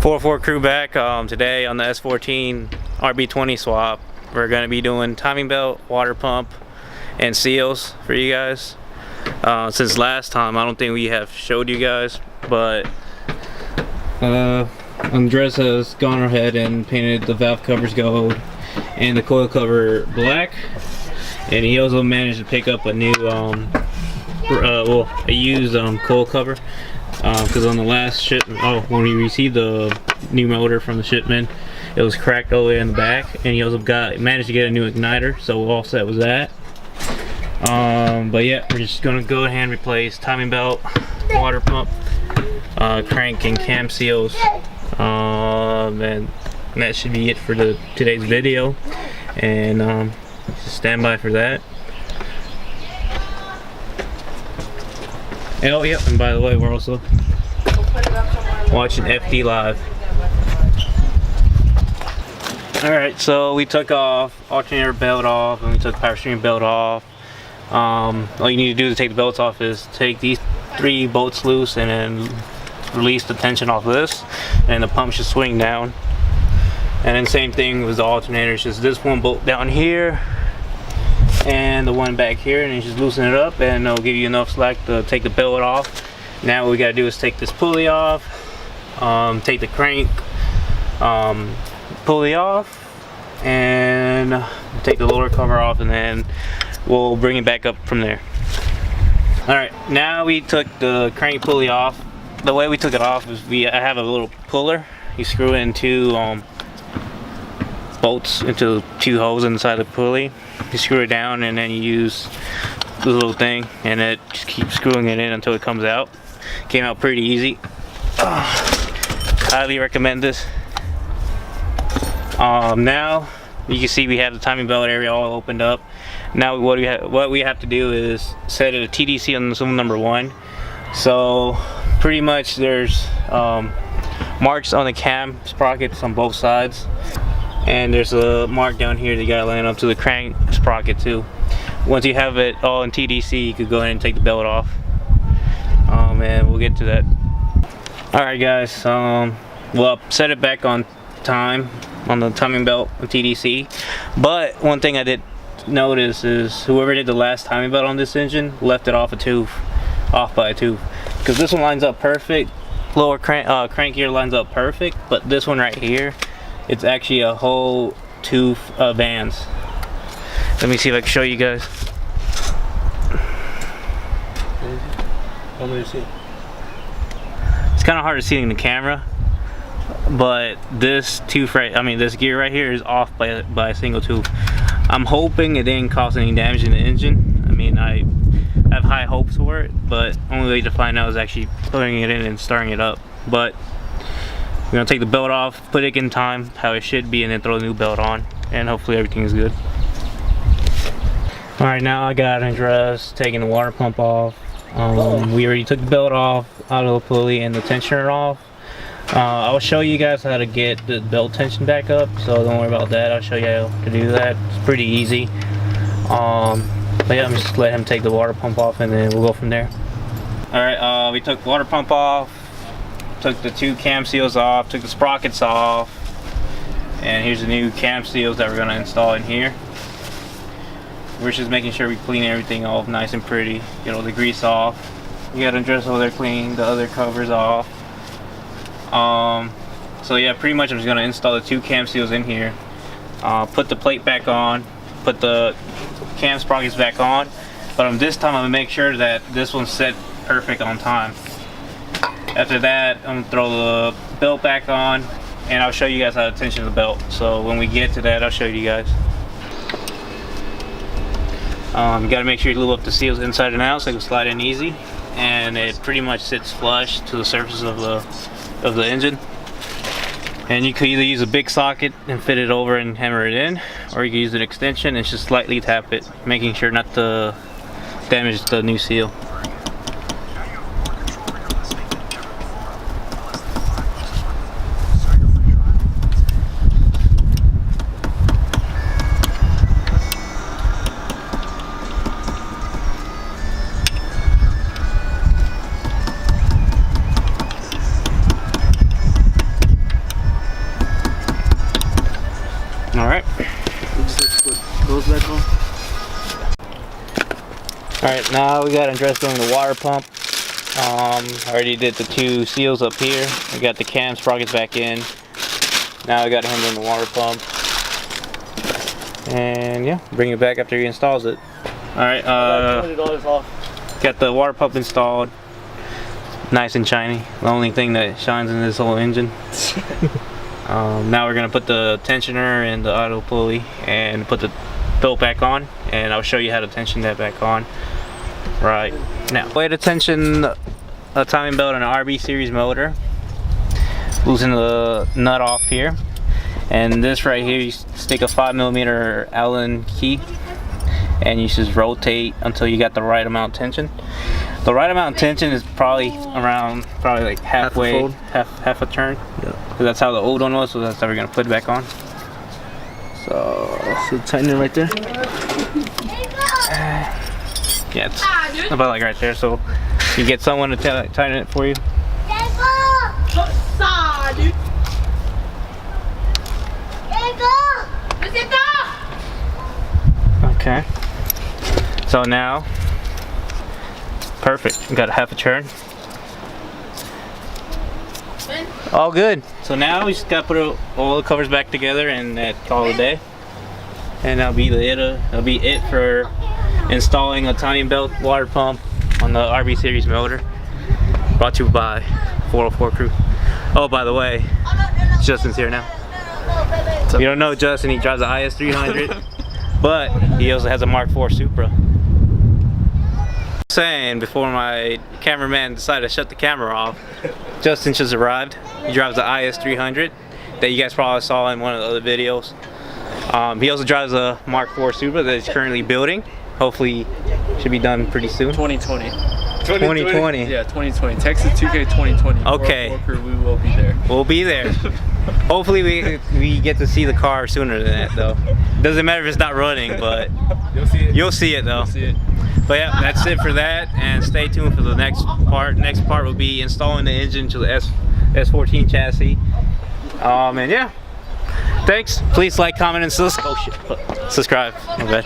404 crew back today on the S14 RB20 swap. We're going to be doing timing belt, water pump, and seals for you guys. Since last time, I don't think we have showed you guys, but Andres has gone ahead and painted the valve covers gold and the coil cover black, and he also managed to pick up a new a used coil cover. Because on the last shipment, when we received the new motor from the shipment, it was cracked all the way in the back, and he also managed to get a new igniter, so we're all set with that. But yeah, we're just gonna go ahead and replace timing belt, water pump, crank, and cam seals, and that should be it for today's video. And just stand by for that. Oh yeah, and by the way, we're also watching FD Live. Alright, so we took off alternator belt off, and we took power steering belt off. All you need to do to take the belts off is take these 3 bolts loose and then release the tension off of this, and the pump should swing down. And then same thing with the alternator, it's just this one bolt down here and the one back here, and you just loosen it up and it'll give you enough slack to take the belt off. Now what we gotta do is take this pulley off, take the crank pulley off, and take the lower cover off, and then we'll bring it back up from there. Alright, now we took the crank pulley off. The way we took it off is I have a little puller. You screw it in 2 bolts into 2 holes inside the pulley. You screw it down, and then you use the little thing, and it just keeps screwing it in until it comes out. Came out pretty easy. Highly recommend this. Now you can see we have the timing belt area all opened up. Now what we have to do is set a TDC on zone number 1. So pretty much there's marks on the cam sprockets on both sides, and there's a mark down here that you gotta line up to the crank sprocket too. Once you have it all in TDC, you could go ahead and take the belt off. And we'll get to that. Alright guys, well, set it back on time on the timing belt with TDC. But one thing I did notice is whoever did the last timing belt on this engine left it off by a tooth, because this one lines up perfect. Lower crank here lines up perfect, but this one right here, it's actually a whole tooth of bands. Let me see if I can show you guys. It's kind of hard to see in the camera, but this tooth this gear right here is off by a single tooth. I'm hoping it didn't cause any damage in the engine. I mean, I have high hopes for it, but only way to find out is actually putting it in and starting it up. But we're gonna take the belt off, put it in time how it should be, and then throw the new belt on, and hopefully everything is good. Alright, now I got Andres taking the water pump off. We already took the belt off out of the pulley and the tensioner off. I'll show you guys how to get the belt tension back up, so don't worry about that. I'll show you how to do that. It's pretty easy. But yeah, I'm just let him take the water pump off, and then we'll go from there. Alright, we took the water pump off, took the 2 cam seals off, took the sprockets off, and here's the new cam seals that we're going to install in here. We're just making sure we clean everything off nice and pretty, get all the grease off. We got to dress over there, clean the other covers off. So yeah, pretty much I'm just going to install the 2 cam seals in here, put the plate back on, put the cam sprockets back on, but this time I'm going to make sure that this one's set perfect on time. After that, I'm going to throw the belt back on, and I'll show you guys how to tension the belt. So when we get to that, I'll show you guys. You got to make sure you lube up the seals inside and out so it can slide in easy, and it pretty much sits flush to the surface of the engine. And you could either use a big socket and fit it over and hammer it in, or you could use an extension and just slightly tap it, making sure not to damage the new seal. All right. Just put those back on. All right, now we got undressed doing the water pump. I already did the 2 seals up here. We got the cam sprockets back in. Now I got him doing the water pump. And yeah, bring it back after he installs it. All right, $20 off. got the water pump installed. Nice and shiny. The only thing that shines in this whole engine. Now we're gonna put the tensioner and the auto pulley and put the belt back on, and I'll show you how to tension that back on right now. Way to tension a timing belt on an RB series motor. Loosen the nut off here, and this right here, you stick a 5mm Allen key, and you just rotate until you got the right amount of tension. The right amount of tension is probably around, like halfway, half a turn. Yeah. Because that's how the old one was, so that's how we're gonna put it back on. So tighten it right there. Yeah, it's about like right there. So you get someone to tighten it for you. Okay. So now, perfect. We got a half a turn. All good. So now we just gotta put all the covers back together and call it a day. And that'll be it for installing a timing belt water pump on the RB series motor. Brought to you by 404 Crew. Oh, by the way, Justin's here now. You don't know Justin, he drives the IS300, but he also has a Mark IV Supra. Saying before my cameraman decided to shut the camera off, Justin just arrived. He drives the IS300 that you guys probably saw in one of the other videos. He also drives a Mark IV Supra that he's currently building. Hopefully should be done pretty soon. 2020. 2020. Yeah, 2020. Texas 2K 2020. Okay. We will be there. We'll be there. Hopefully we get to see the car sooner than that though. Doesn't matter if it's not running, but you'll see it though. You'll see it. But yeah, that's it for that, and stay tuned for the next part. Next part will be installing the engine to the S14 chassis. And yeah, thanks. Please like, comment, and subscribe. My bad.